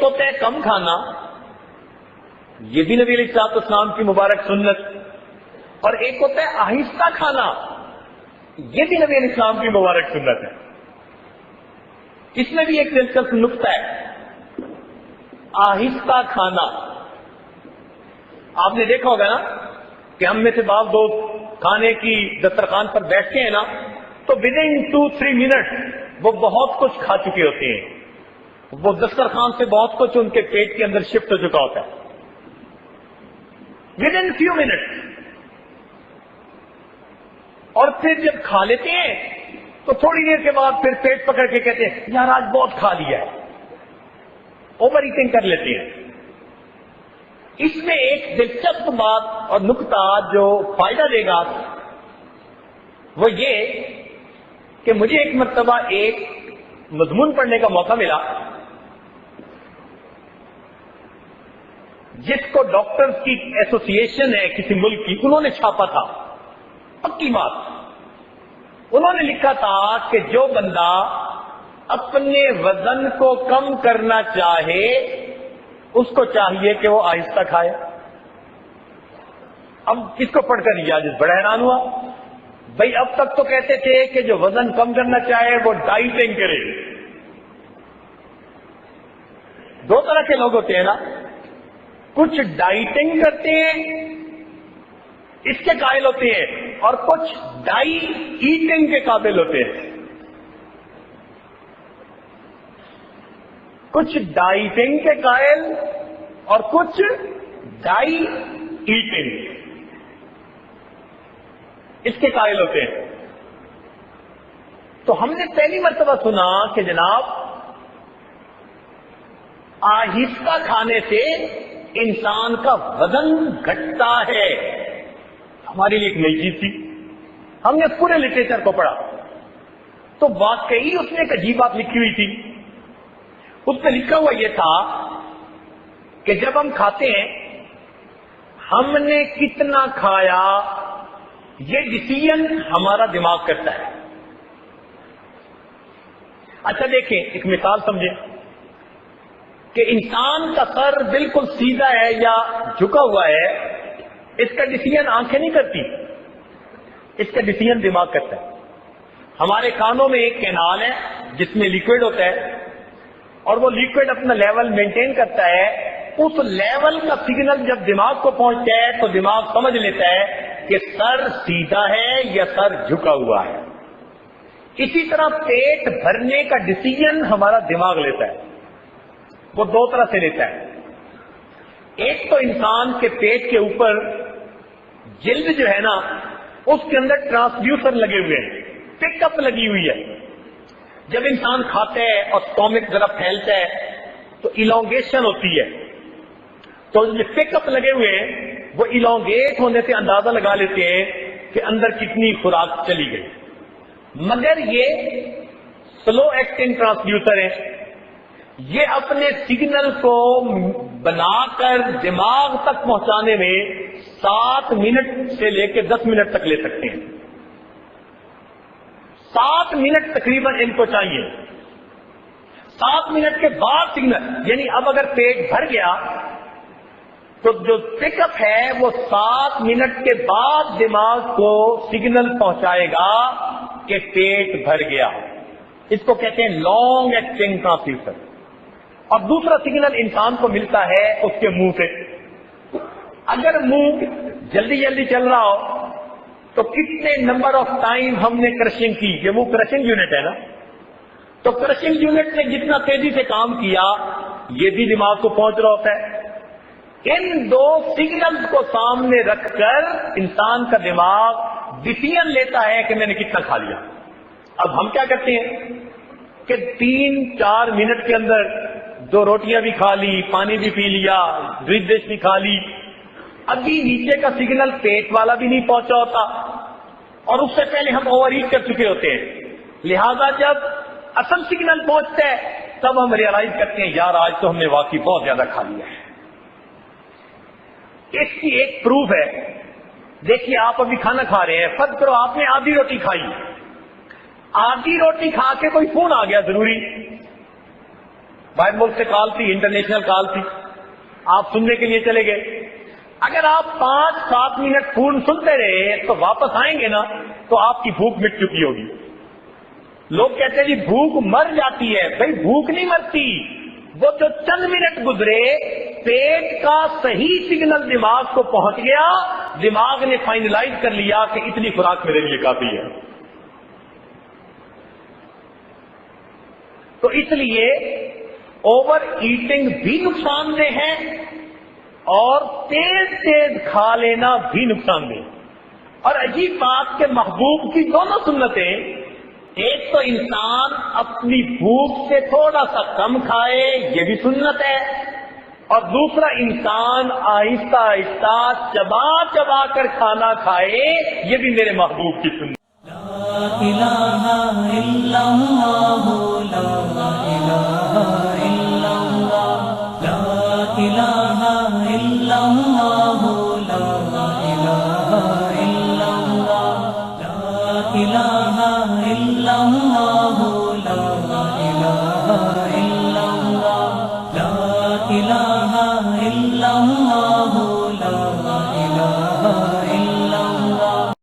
ہوتا ہے کم کھانا، یہ بھی نبی علیہ السلام کی مبارک سنت، اور ایک ہوتا ہے آہستہ کھانا، یہ بھی نبی علیہ السلام کی مبارک سنت ہے۔ اس میں بھی ایک دلچسپ نقطہ ہے، آہستہ کھانا۔ آپ نے دیکھا ہوگا نا کہ ہم میں سے بعض لوگ کھانے کی دسترخوان پر بیٹھتے ہیں نا تو ودن 2-3 منٹ وہ بہت کچھ کھا چکے ہوتے ہیں، وہ دسترخوان سے بہت کچھ ان کے پیٹ کے اندر شفٹ ہو چکا ہوتا ہے ودن فیو منٹ، اور پھر جب کھا لیتے ہیں تو تھوڑی دیر کے بعد پھر پیٹ پکڑ کے کہتے ہیں یار آج بہت کھا لیا ہے، اوور ایٹنگ کر لیتے ہیں۔ اس میں ایک دلچسپ بات اور نقطہ جو فائدہ دے گا وہ یہ کہ مجھے ایک مرتبہ ایک مضمون پڑھنے کا موقع ملا جس کو ڈاکٹرز کی ایسوسی ایشن ہے کسی ملک کی، انہوں نے چھاپا تھا، پکی بات۔ انہوں نے لکھا تھا کہ جو بندہ اپنے وزن کو کم کرنا چاہے اس کو چاہیے کہ وہ آہستہ کھائے۔ اب کس کو پڑھ کر یہ بڑا حیران ہوا، بھائی اب تک تو کہتے تھے کہ جو وزن کم کرنا چاہے وہ ڈائٹنگ کرے۔ دو طرح کے لوگ ہوتے ہیں نا، کچھ ڈائٹنگ کرتے ہیں اس کے قائل ہوتے ہیں، اور کچھ ڈائی ایٹنگ کے قابل ہوتے ہیں۔ کچھ ڈائٹنگ کے قائل اور کچھ ڈائی ایٹنگ اس کے قائل ہوتے ہیں۔ تو ہم نے پہلی مرتبہ سنا کہ جناب آہستہ کھانے سے انسان کا وزن گھٹتا ہے، ہمارے لیے ایک نئی چیز تھی۔ ہم نے پورے لٹریچر کو پڑھا تو واقعی اس نے ایک عجیب بات لکھی ہوئی تھی۔ اس میں لکھا ہوا یہ تھا کہ جب ہم کھاتے ہیں ہم نے کتنا کھایا یہ ڈیسیژن ہمارا دماغ کرتا ہے۔ اچھا دیکھیں ایک مثال سمجھیں کہ انسان کا سر بالکل سیدھا ہے یا جھکا ہوا ہے، اس کا ڈیسیژن آنکھیں نہیں کرتی، اس کا ڈیسیژن دماغ کرتا ہے۔ ہمارے کانوں میں ایک کینال ہے جس میں لیکوڈ ہوتا ہے، اور وہ لیکوڈ اپنا لیول مینٹین کرتا ہے، اس لیول کا سگنل جب دماغ کو پہنچتا ہے تو دماغ سمجھ لیتا ہے کہ سر سیدھا ہے یا سر جھکا ہوا ہے۔ اسی طرح پیٹ بھرنے کا ڈیسیژن ہمارا دماغ لیتا ہے، وہ دو طرح سے لیتا ہے۔ ایک تو انسان کے پیٹ کے اوپر جلد جو ہے نا اس کے اندر ٹرانسڈیوسر لگے ہوئے ہیں، پک اپ لگی ہوئی ہے۔ جب انسان کھاتا ہے اور اسٹومک ذرا پھیلتا ہے تو ایلونگیشن ہوتی ہے، تو یہ پک اپ لگے ہوئے ہیں وہ ایلونگیٹ ہونے سے اندازہ لگا لیتے ہیں کہ اندر کتنی خوراک چلی گئی۔ مگر یہ سلو ایکٹنگ ٹرانسڈیوسر ہے، یہ اپنے سگنل کو بنا کر دماغ تک پہنچانے میں 7 منٹ سے لے کے 10 منٹ تک لے سکتے ہیں۔ 7 منٹ تقریباً ان کو چاہیے۔ 7 منٹ کے بعد سگنل، یعنی اب اگر پیٹ بھر گیا تو جو پک اپ ہے وہ 7 منٹ کے بعد دماغ کو سگنل پہنچائے گا کہ پیٹ بھر گیا۔ اس کو کہتے ہیں لانگ ایکٹنگ ٹرانسڈیوسر۔ اور دوسرا سگنل انسان کو ملتا ہے اس کے منہ سے۔ اگر منہ جلدی جلدی چل رہا ہو تو کتنے نمبر آف ٹائم ہم نے کرشنگ کی، یہ وہ کرشنگ یونٹ ہے نا، تو کرشنگ یونٹ نے جتنا تیزی سے کام کیا یہ بھی دماغ کو پہنچ رہا ہوتا ہے۔ ان دو سگنلز کو سامنے رکھ کر انسان کا دماغ ڈیسیژن لیتا ہے کہ میں نے کتنا کھا لیا۔ اب ہم کیا کرتے ہیں کہ 3-4 منٹ کے اندر 2 روٹیاں بھی کھا لی، پانی بھی پی لیا، ڈرنک ڈش بھی کھا لی، ابھی نیچے کا سگنل پیٹ والا بھی نہیں پہنچا ہوتا، اور اس سے پہلے ہم اوور ایٹ کر چکے ہوتے ہیں۔ لہذا جب اصل سگنل پہنچتا ہے تب ہم ریئلائز کرتے ہیں یار آج تو ہم نے واقعی بہت زیادہ کھا لیا ہے۔ اس کی ایک پروف ہے، دیکھیے آپ ابھی کھانا کھا رہے ہیں، فرض کرو آپ نے آدھی روٹی کھائی، آدھی روٹی کھا کے کوئی فون آ گیا ضروری، باہر ملک سے کال تھی، انٹرنیشنل کال تھی، آپ سننے کے لیے چلے گئے. اگر آپ 5-7 منٹ پورن سنتے رہے تو واپس آئیں گے نا تو آپ کی بھوک مٹ چکی ہوگی. لوگ کہتے ہیں جی بھوک مر جاتی ہے. بھائی بھوک نہیں مرتی، وہ جو چند منٹ گزرے پیٹ کا صحیح سگنل دماغ کو پہنچ گیا، دماغ نے فائنلائز کر لیا کہ اتنی خوراک میرے لیے کافی ہے. تو اس لیے اوور ایٹنگ بھی نقصان دہ ہے اور تیز تیز کھا لینا بھی نقصان دہ. اور عجیب بات کہ محبوب کی دونوں سنتیں، ایک تو انسان اپنی بھوک سے تھوڑا سا کم کھائے، یہ بھی سنت ہے، اور دوسرا انسان آہستہ آہستہ چبا چبا کر کھانا کھائے، یہ بھی میرے محبوب کی سنت. لا الہ الا اللہ، لا الہ الا اللہ، لا الہ الا اللہ، لا الہ الا اللہ، لا الہ الا اللہ، لا الہ الا اللہ، لا الہ الا اللہ، لا الہ